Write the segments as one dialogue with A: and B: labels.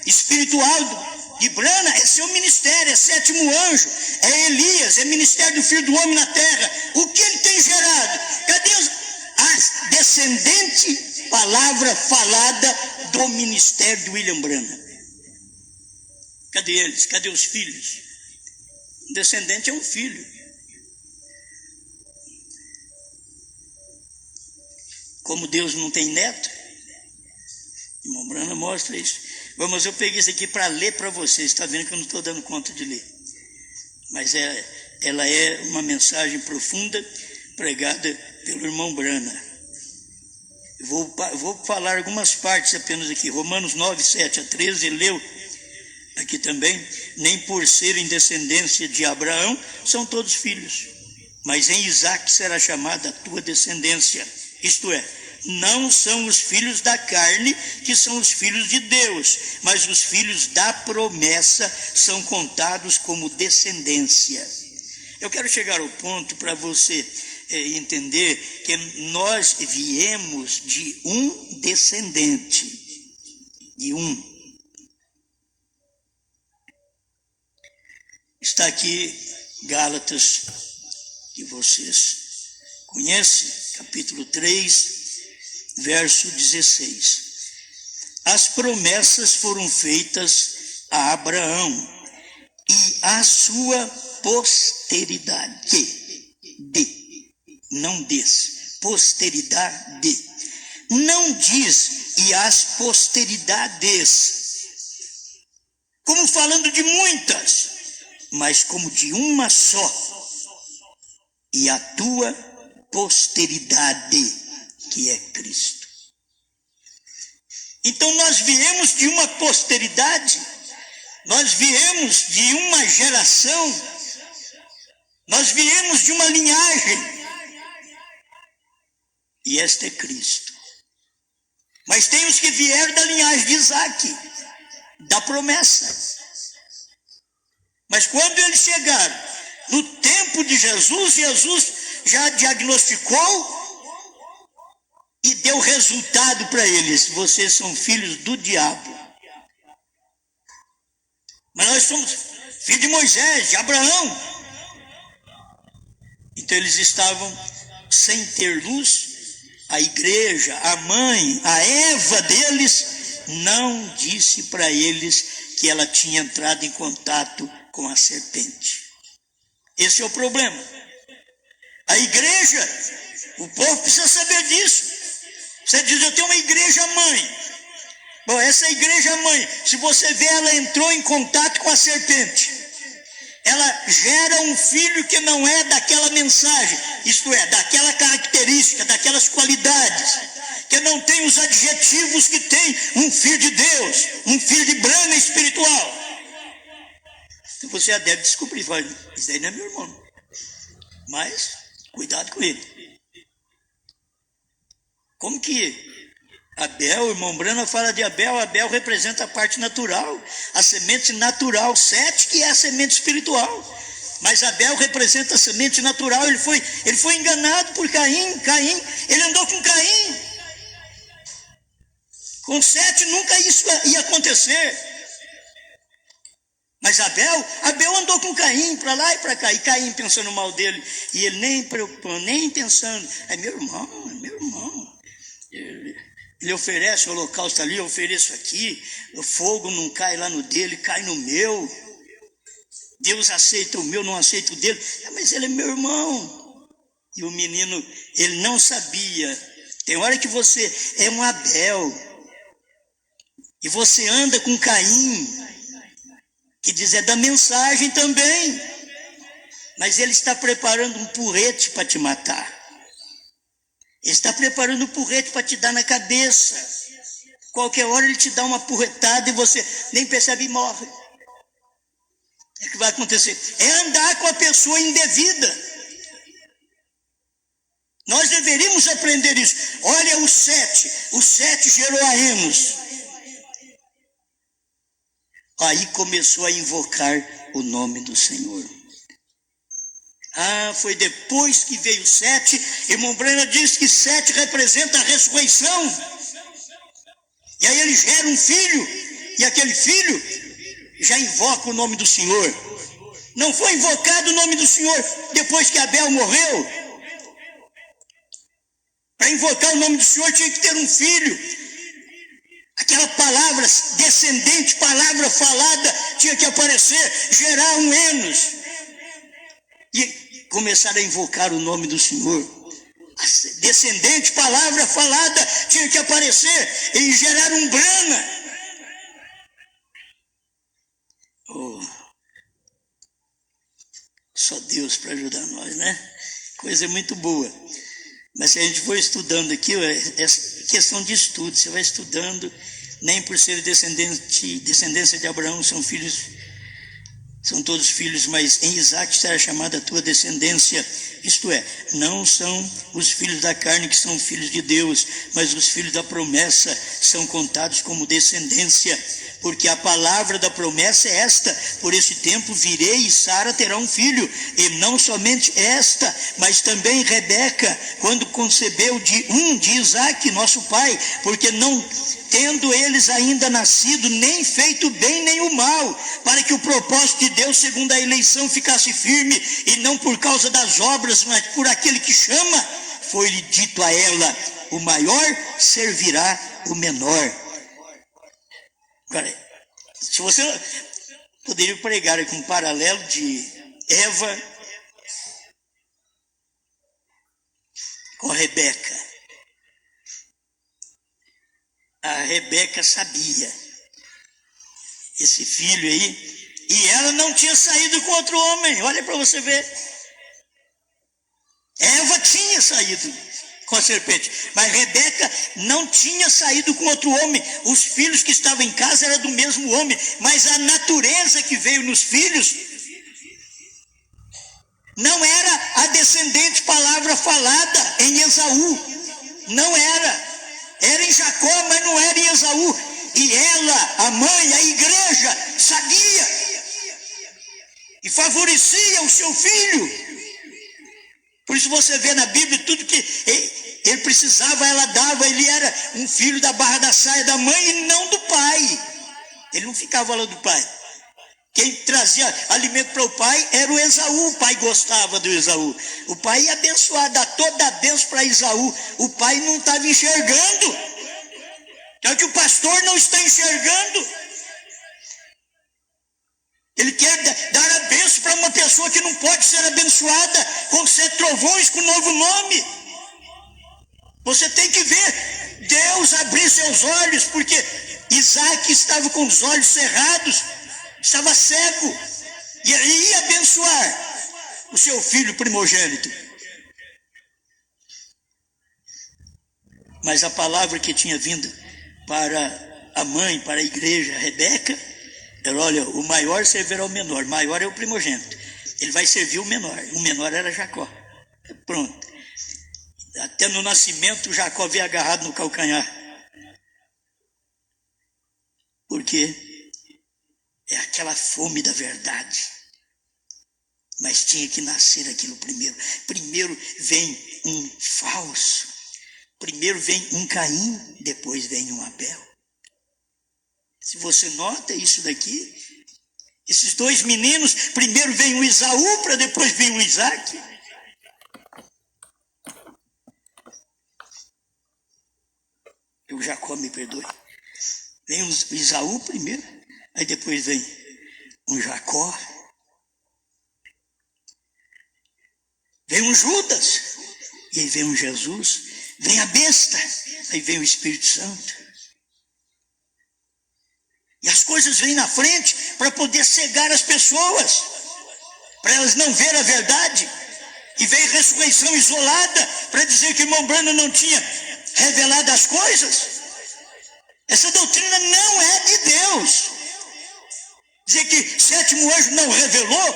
A: espiritual de Brana é seu ministério, é sétimo anjo, é Elias, é ministério do Filho do Homem na terra. O que ele tem gerado? Cadê a descendente palavra falada do ministério do William Branham? Cadê eles? Cadê os filhos? Um descendente é um filho. Como Deus não tem neto, irmão Branham mostra isso. Mas eu peguei isso aqui para ler para vocês. Está vendo que eu não estou dando conta de ler. Mas ela é uma mensagem profunda pregada pelo irmão Branham. Eu vou falar algumas partes apenas aqui. Romanos 9, 7 a 13, ele leu aqui também. Nem por serem descendência de Abraão são todos filhos, mas em Isaque será chamada a tua descendência. Isto é, não são os filhos da carne que são os filhos de Deus, mas os filhos da promessa são contados como descendência. Eu quero chegar ao ponto para você entender que nós viemos de um descendente, de um. Está aqui Gálatas, que vocês conhecem, capítulo 3, verso 16. As promessas foram feitas a Abraão e à sua posteridade. Não diz posteridade. Não diz e às posteridades, como falando de muitas, mas como de uma só, e a tua posteridade, que é Cristo. Então nós viemos de uma posteridade, nós viemos de uma geração, nós viemos de uma linhagem, e este é Cristo. Mas tem os que vieram da linhagem de Isaque, da promessa. Mas quando eles chegaram no tempo de Jesus, Jesus já diagnosticou e deu resultado para eles. Vocês são filhos do diabo. Mas nós somos filhos de Moisés, de Abraão. Então eles estavam sem ter luz. A igreja, a mãe, a Eva deles, não disse para eles que ela tinha entrado em contato com a serpente. Esse é o problema. A igreja, o povo precisa saber disso. Você diz, eu tenho uma igreja mãe. Bom, essa igreja mãe, se você vê, ela entrou em contato com a serpente. Ela gera um filho que não é daquela mensagem, isto é, daquela característica, daquelas qualidades, que não tem os adjetivos que tem um filho de Deus, um filho de Branham espiritual. Então você já deve descobrir, vai, isso aí não é meu irmão. Mas, cuidado com ele. Como que Abel, o irmão Branham fala de Abel, Abel representa a parte natural, a semente natural, Sete que é a semente espiritual, mas Abel representa a semente natural. Ele foi enganado por Caim, ele andou com Caim, com Sete nunca isso ia acontecer, mas Abel andou com Caim, para lá e para cá, e Caim pensando mal dele, e ele nem preocupando, nem pensando, é meu irmão, ele oferece o holocausto ali, eu ofereço aqui, o fogo não cai lá no dele, cai no meu. Deus aceita o meu, não aceita o dele. Mas ele é meu irmão. E o menino, ele não sabia. Tem hora que você é um Abel, e você anda com Caim, que diz é da mensagem também, mas ele está preparando um porrete para te matar. Ele está preparando um porrete para te dar na cabeça. Qualquer hora ele te dá uma porretada e você nem percebe e morre. O que vai acontecer? É andar com a pessoa indevida. Nós deveríamos aprender isso. Olha o Sete gerou a Enos. Aí começou a invocar o nome do Senhor. Foi depois que veio Sete. Irmão Branham diz que Sete representa a ressurreição. E aí ele gera um filho e aquele filho já invoca o nome do Senhor. Não foi invocado o nome do Senhor depois que Abel morreu. Para invocar o nome do Senhor tinha que ter um filho. Aquela palavra descendente, palavra falada, tinha que aparecer, gerar um Enos. E começar a invocar o nome do Senhor. A descendente, palavra falada, tinha que aparecer e gerar um Brana. Oh, só Deus para ajudar nós, né? Coisa muito boa. Mas se a gente for estudando aqui, é questão de estudo. Você vai estudando, nem por ser descendência de Abraão são todos filhos, mas em Isaac será chamada a tua descendência. Isto é, não são os filhos da carne que são filhos de Deus, mas os filhos da promessa são contados como descendência, porque a palavra da promessa é esta: por esse tempo virei e Sara terá um filho, e não somente esta, mas também Rebeca, quando concebeu de Isaac, nosso pai, porque não tendo eles ainda nascido, nem feito bem nem o mal, para que o propósito de Deus segundo a eleição ficasse firme, e não por causa das obras, mas por aquele que chama, foi-lhe dito a ela: o maior servirá o menor. Agora, se você poderia pregar aqui um paralelo de Eva com a Rebeca. A Rebeca sabia esse filho aí, e ela não tinha saído com outro homem. Olha para você ver. Eva tinha saído com a serpente, mas Rebeca não tinha saído com outro homem. Os filhos que estavam em casa eram do mesmo homem, mas a natureza que veio nos filhos não era a descendente palavra falada em Esaú. Não era. Era em Jacó, mas não era em Esaú. E ela, a mãe, a igreja, sabia e favorecia o seu filho. Por isso você vê na Bíblia tudo que ele precisava, ela dava. Ele era um filho da barra da saia da mãe e não do pai. Ele não ficava lá do pai. Quem trazia alimento para o pai era o Esaú. O pai gostava do Esaú. O pai ia abençoar, dar toda a bênção para Esaú. O pai não estava enxergando. É que o pastor não está enxergando. Ele quer dar a bênção para uma pessoa que não pode ser abençoada com 7 trovões, com novo nome. Você tem que ver Deus abrir seus olhos, porque Isaac estava com os olhos cerrados, estava cego, e ele ia abençoar o seu filho primogênito. Mas a palavra que tinha vindo para a mãe, para a igreja, a Rebeca, era: olha, o maior servirá ao menor. O maior é o primogênito, ele vai servir o menor era Jacó. Pronto. Até no nascimento Jacó veio agarrado no calcanhar, porque é aquela fome da verdade. Mas tinha que nascer aquilo primeiro. Primeiro vem um falso, primeiro vem um Caim, depois vem um Abel. Se você nota isso daqui, esses 2 meninos, primeiro vem o Esaú, para depois vem o Isaac. O Jacó, me perdoe. Vem o Esaú primeiro, aí depois vem um Jacó. Vem um Judas, e aí vem um Jesus. Vem a besta, aí vem o Espírito Santo. E as coisas vêm na frente para poder cegar as pessoas, para elas não verem a verdade. E vem ressurreição isolada para dizer que o irmão Branham não tinha revelado as coisas. Essa doutrina não é de Deus. Dizer que 7º anjo não revelou,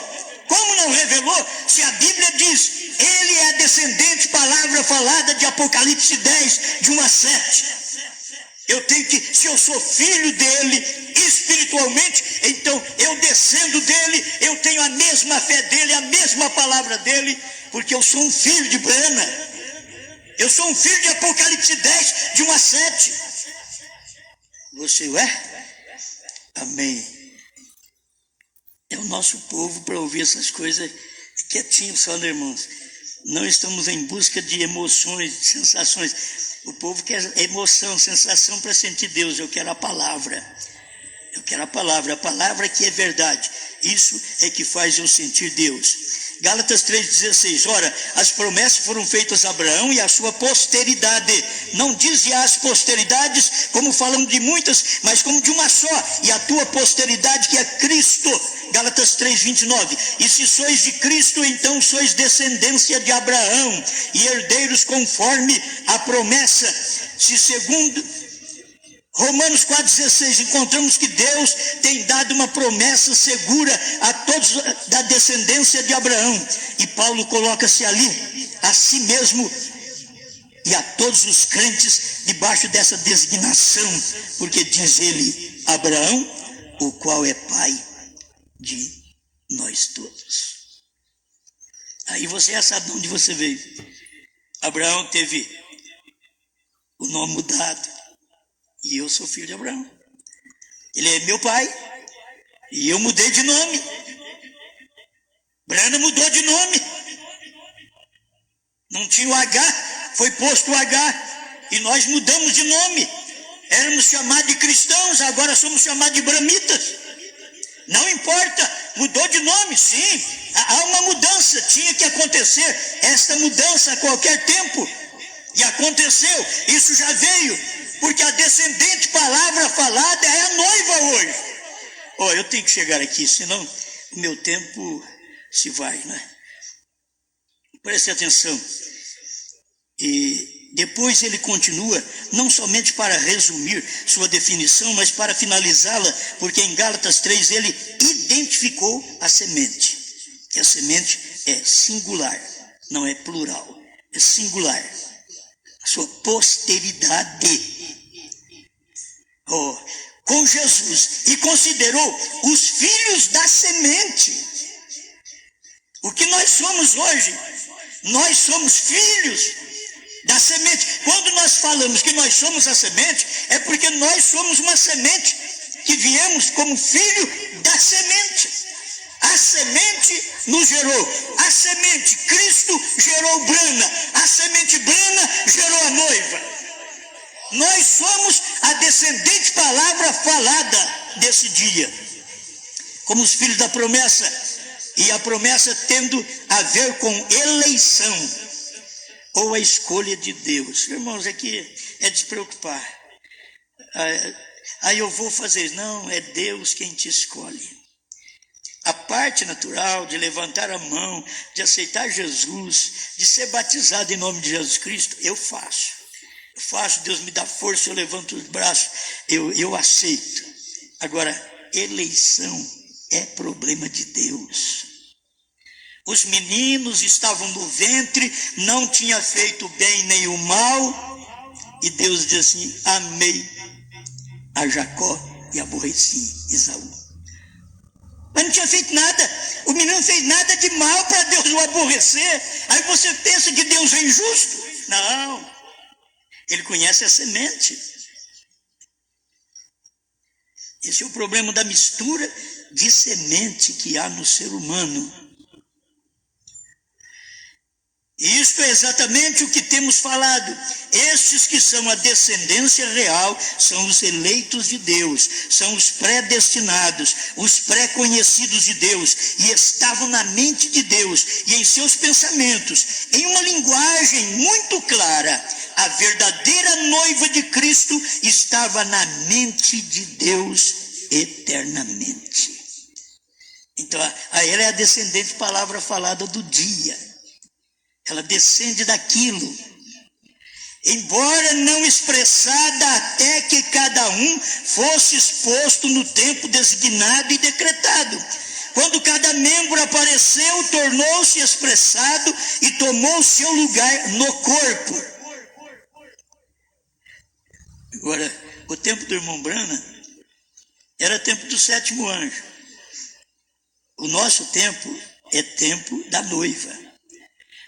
A: como não revelou? Se a Bíblia diz, ele é a descendente, palavra falada de Apocalipse 10, de 1 a 7. Eu tenho que, se eu sou filho dele espiritualmente, então eu descendo dele, eu tenho a mesma fé dele, a mesma palavra dele, porque eu sou um filho de Brana. Eu sou um filho de Apocalipse 10, de 1 a 7. Você é? Amém. É o nosso povo para ouvir essas coisas quietinho só, né, irmãos? Não estamos em busca de emoções, de sensações. O povo quer emoção, sensação para sentir Deus. Eu quero a palavra. Eu quero a palavra que é verdade. Isso é que faz eu sentir Deus. Gálatas 3,16, ora, as promessas foram feitas a Abraão e a sua posteridade. Não diz as posteridades, como falamos de muitas, mas como de uma só, e a tua posteridade que é Cristo. Gálatas 3,29, e se sois de Cristo, então sois descendência de Abraão, e herdeiros conforme a promessa. Se segundo Romanos 4,16, encontramos que Deus tem dado uma promessa segura a todos da descendência de Abraão. E Paulo coloca-se ali, a si mesmo e a todos os crentes debaixo dessa designação, porque diz ele, Abraão, o qual é pai de nós todos. Aí você já sabe de onde você veio. Abraão teve o nome mudado. E eu sou filho de Abraão. Ele é meu pai. E eu mudei de nome. Brana mudou de nome. Não tinha o H, foi posto o H. E nós mudamos de nome. Éramos chamados de cristãos, agora somos chamados de bramitas. Não importa, mudou de nome, sim. Há uma mudança, tinha que acontecer. Esta mudança a qualquer tempo. E aconteceu, isso já veio. Porque a descendente palavra falada é a noiva hoje. Eu tenho que chegar aqui, senão o meu tempo se vai, né? Preste atenção. E depois ele continua, não somente para resumir sua definição, mas para finalizá-la, porque em Gálatas 3 ele identificou a semente. Que a semente é singular, não é plural, é singular. A sua posteridade. Com Jesus, e considerou os filhos da semente. O que nós somos hoje? Nós somos filhos da semente. Quando nós falamos que nós somos a semente, é porque nós somos uma semente que viemos como filho da semente. A semente nos gerou. A semente, Cristo gerou Brana. A semente Brana gerou a noiva. Nós somos a descendente palavra falada desse dia, como os filhos da promessa, e a promessa tendo a ver com eleição, ou a escolha de Deus. Irmãos, aqui é despreocupar. Aí eu vou fazer isso. Não, é Deus quem te escolhe. A parte natural de levantar a mão, de aceitar Jesus, de ser batizado em nome de Jesus Cristo, eu faço. Deus me dá força, eu levanto os braços, eu aceito. Agora, eleição é problema de Deus. Os meninos estavam no ventre, não tinha feito o bem nem o mal, e Deus diz assim, amei a Jacó e aborreci Esaú. Mas não tinha feito nada, o menino não fez nada de mal para Deus o aborrecer. Aí você pensa que Deus é injusto? Não. Ele conhece a semente. Esse é o problema da mistura de semente que há no ser humano. E isto é exatamente o que temos falado. Estes que são a descendência real são os eleitos de Deus, são os predestinados, os pré-conhecidos de Deus, e estavam na mente de Deus e em seus pensamentos, em uma linguagem muito clara. A verdadeira noiva de Cristo estava na mente de Deus eternamente. Então, ela é a descendente palavra falada do dia. Ela descende daquilo, embora não expressada até que cada um fosse exposto no tempo designado e decretado. Quando cada membro apareceu, tornou-se expressado e tomou seu lugar no corpo. Agora, o tempo do irmão Brana era tempo do sétimo anjo. O nosso tempo é tempo da noiva.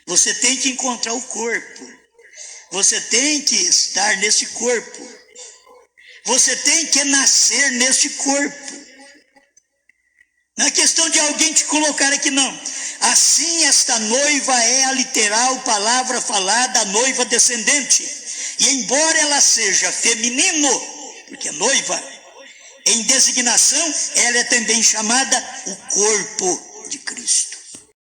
A: Você tem que encontrar o corpo. Você tem que estar nesse corpo. Você tem que nascer nesse corpo. Não é questão de alguém te colocar aqui, não. Assim, esta noiva é a literal palavra falada, a noiva descendente. E embora ela seja feminino, porque é noiva, em designação, ela é também chamada o corpo de Cristo.